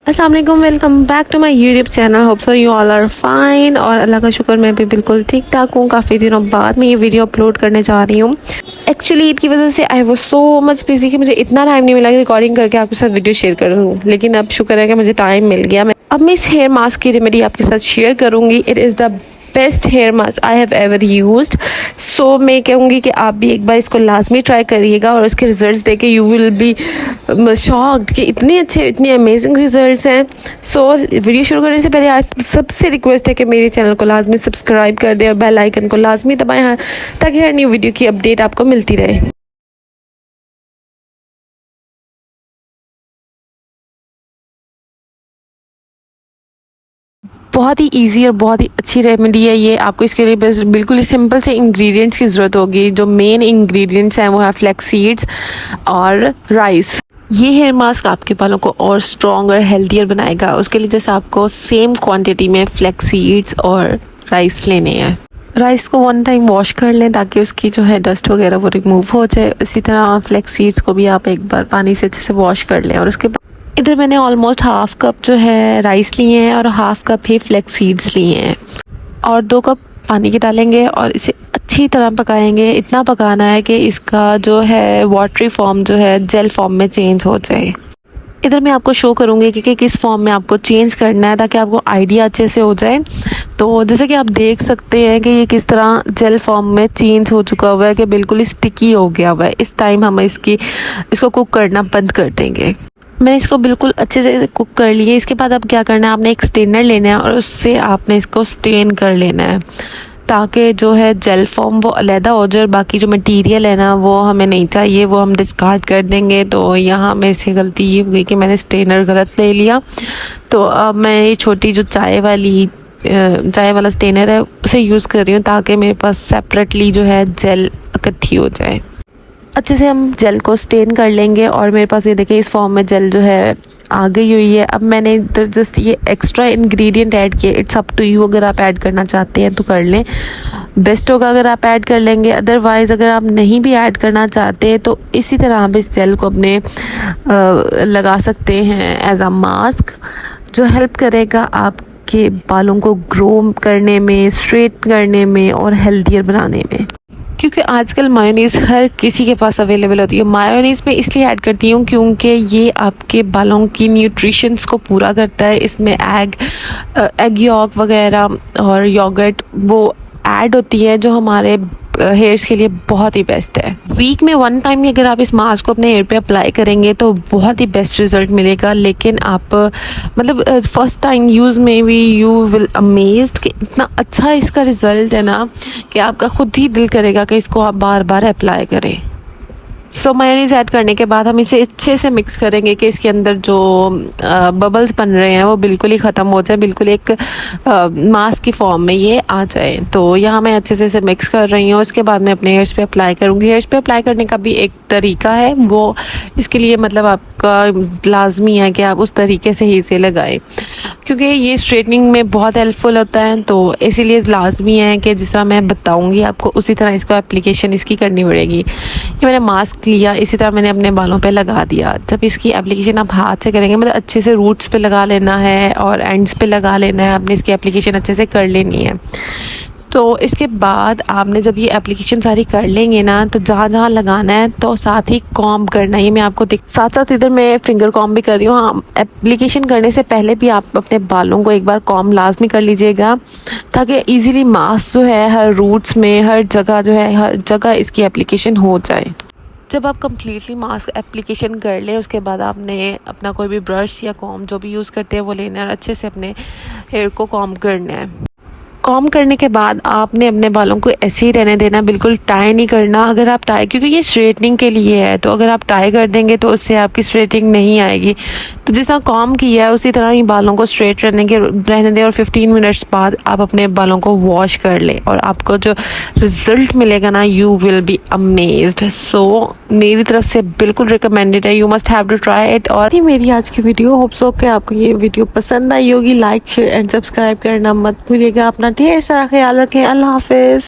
अस्सलाम वालेकुम, welcome back to my YouTube channel. Hope so you all are fine. और अल्लाह का शुक्र मैं भी बिल्कुल ठीक ठाक हूँ। काफ़ी दिनों बाद मैं ये वीडियो अपलोड करने जा रही हूँ। एक्चुअली ईद की वजह से I was so much busy कि मुझे इतना टाइम नहीं मिला कि रिकॉर्डिंग करके आपके साथ वीडियो शेयर करूँ, लेकिन अब शुक्र है कि मुझे टाइम मिल गया। अब मैं इस हेयर मास्क की रेमेडी आपके साथ शेयर करूँगी। It is the best hair mask I have ever used. So मैं कहूँगी कि आप भी एक बार इसको लाजमी ट्राई करिएगा और उसके रिजल्ट्स देके यू विल बी शॉक्ड कि इतने अच्छे, इतने अमेजिंग रिजल्ट्स हैं। सो वीडियो शुरू करने से पहले आप सबसे रिक्वेस्ट है कि मेरे चैनल को लाजमी सब्सक्राइब कर दें और बेल आइकन को लाजमी दबाएं ताकि हर न्यू वीडियो की अपडेट आपको मिलती रहे। बहुत ही इजी और बहुत ही अच्छी रेमेडी है ये। आपको इसके लिए बस बिल्कुल ही सिंपल से इंग्रेडिएंट्स की ज़रूरत होगी। जो मेन इंग्रेडिएंट्स हैं वो है फ्लैक्स सीड्स और राइस। ये हेयर मास्क आपके बालों को और स्ट्रॉन्ग और हेल्थियर बनाएगा। उसके लिए जैसे आपको सेम क्वांटिटी में फ्लैक्स सीड्स और राइस लेने हैं। राइस को वन टाइम वॉश कर लें ताकि उसकी जो है डस्ट वगैरह वो रिमूव हो जाए। इसी तरह फ्लैक्स सीड्स को भी आप एक बार पानी से अच्छे से वॉश कर लें। और उसके इधर मैंने ऑलमोस्ट हाफ कप जो है राइस लिए हैं और हाफ कप ही फ्लैक्स सीड्स लिए हैं और 2 कप पानी के डालेंगे और इसे अच्छी तरह पकाएंगे। इतना पकाना है कि इसका जो है वाटरी फॉर्म जो है जेल फॉर्म में चेंज हो जाए। इधर मैं आपको शो करूँगी कि किस फॉर्म में आपको चेंज करना है ताकि आपको आइडिया अच्छे से हो जाए। तो जैसे कि आप देख सकते हैं कि ये किस तरह जेल फॉर्म में चेंज हो चुका हुआ है कि बिल्कुल ही स्टिकी हो गया हुआ है। इस टाइम हम इसको कुक करना बंद कर देंगे। मैंने इसको बिल्कुल अच्छे से कुक कर लिए। इसके बाद अब क्या करना है, आपने एक स्टेनर लेना है और उससे आपने इसको स्टेन कर लेना है ताकि जो है जेल फॉर्म वो अलहदा हो जाए और बाकी जो मटेरियल है ना वो हमें नहीं चाहिए, वो हम डिस्कार्ड कर देंगे। तो यहाँ मेरे से गलती ये हो गई कि मैंने स्टेनर गलत ले लिया। तो अब मैं ये छोटी जो चाय वाला स्टेनर है उसे यूज़ कर रही हूँ ताकि मेरे पास सेपरेटली जो है जेल इकट्ठी हो जाए। अच्छे से हम जेल को स्टेन कर लेंगे और मेरे पास ये देखिए इस फॉर्म में जेल जो है आ गई हुई है। अब मैंने इधर जस्ट ये एक्स्ट्रा इंग्रेडिएंट ऐड किए। इट्स अप टू यू, अगर आप ऐड करना चाहते हैं तो कर लें, बेस्ट होगा अगर आप ऐड कर लेंगे। अदरवाइज़ अगर आप नहीं भी ऐड करना चाहते तो इसी तरह आप इस जेल को अपने लगा सकते हैं एज अ मास्क, जो हेल्प करेगा आपके बालों को ग्रो करने में, स्ट्रेट करने में और हेल्थियर बनाने में। क्योंकि आजकल मायोनीज़ हर किसी के पास अवेलेबल होती है। मायोनीज़ में इसलिए ऐड करती हूँ क्योंकि ये आपके बालों की न्यूट्रिशंस को पूरा करता है। इसमें एग यॉक वगैरह और योगर्ट वो ऐड होती है जो हमारे हेयर्स के लिए बहुत ही बेस्ट है। वीक में 1 टाइम भी अगर आप इस मास्क को अपने हेयर पे अप्लाई करेंगे तो बहुत ही बेस्ट रिजल्ट मिलेगा। लेकिन आप मतलब फर्स्ट टाइम यूज़ में भी यू विल अमेज्ड कि इतना अच्छा इसका रिज़ल्ट है ना कि आपका खुद ही दिल करेगा कि इसको आप बार बार अप्लाई करें। सो मेयोनीज़ ऐड करने के बाद हम इसे अच्छे से मिक्स करेंगे कि इसके अंदर जो बबल्स बन रहे हैं वो बिल्कुल ही ख़त्म हो जाए, बिल्कुल एक मास्क की फॉर्म में ये आ जाए। तो यहाँ मैं अच्छे से इसे मिक्स कर रही हूँ। उसके बाद मैं अपने हेयर्स पे अप्लाई करूँगी। हेयर्स पे अप्लाई करने का भी एक तरीका है, वो इसके लिए मतलब आपका लाजमी है कि आप उस तरीके से ही इसे लगाएं क्योंकि ये स्ट्रेटनिंग में बहुत हेल्पफुल होता है। तो इसीलिए लाजमी है कि जिस तरह मैं बताऊँगी आपको उसी तरह इसका एप्लीकेशन इसकी करनी पड़ेगी। ये मैंने मास्क लिया, इसी तरह मैंने अपने बालों पे लगा दिया। जब इसकी एप्लीकेशन आप हाथ से करेंगे मतलब अच्छे से रूट्स पे लगा लेना है और एंड्स पे लगा लेना है, आपने इसकी एप्लीकेशन अच्छे से कर लेनी है। तो इसके बाद आपने जब ये एप्लीकेशन सारी कर लेंगे ना तो जहाँ जहाँ लगाना है तो साथ ही कॉम्ब करना है। ये मैं आपको साथ साथ इधर मैं फिंगर कॉम्ब भी कर रही हूँ। हाँ, एप्लीकेशन करने से पहले भी आप अपने बालों को एक बार कॉम्ब लाजमी कर लीजिएगा ताकि इजीली मास्क जो है हर रूट्स में हर जगह इसकी एप्लीकेशन हो जाए। जब आप कम्प्लीटली मास्क एप्लीकेशन कर लें उसके बाद आपने अपना कोई भी ब्रश या कॉम्ब जो भी यूज़ करते हैं वो लेना है और अच्छे से अपने हेयर को कॉम्ब करना है। कॉम्ब करने के बाद आपने अपने बालों को ऐसे ही रहने देना, बिल्कुल टाई नहीं करना। अगर आप टाई, क्योंकि ये स्ट्रेटनिंग के लिए है, तो अगर आप टाई कर देंगे तो उससे आपकी स्ट्रेटनिंग नहीं आएगी। तो जिस तरह कॉम्ब किया है उसी तरह ही बालों को स्ट्रेट रहने दें और 15 मिनट्स बाद आप अपने बालों को वॉश कर लें और आपको जो रिज़ल्ट मिलेगा ना you will be amazed. So मेरी तरफ से बिल्कुल रिकमेंडेड है, you must have to try it. और ये मेरी आज की वीडियो, होप सो कि आपको ये वीडियो पसंद आई होगी। लाइक शेयर एंड सब्सक्राइब करना मत भूलिएगा। अपना ढेर सारा ख्याल रखें। अल्लाह हाफिज़।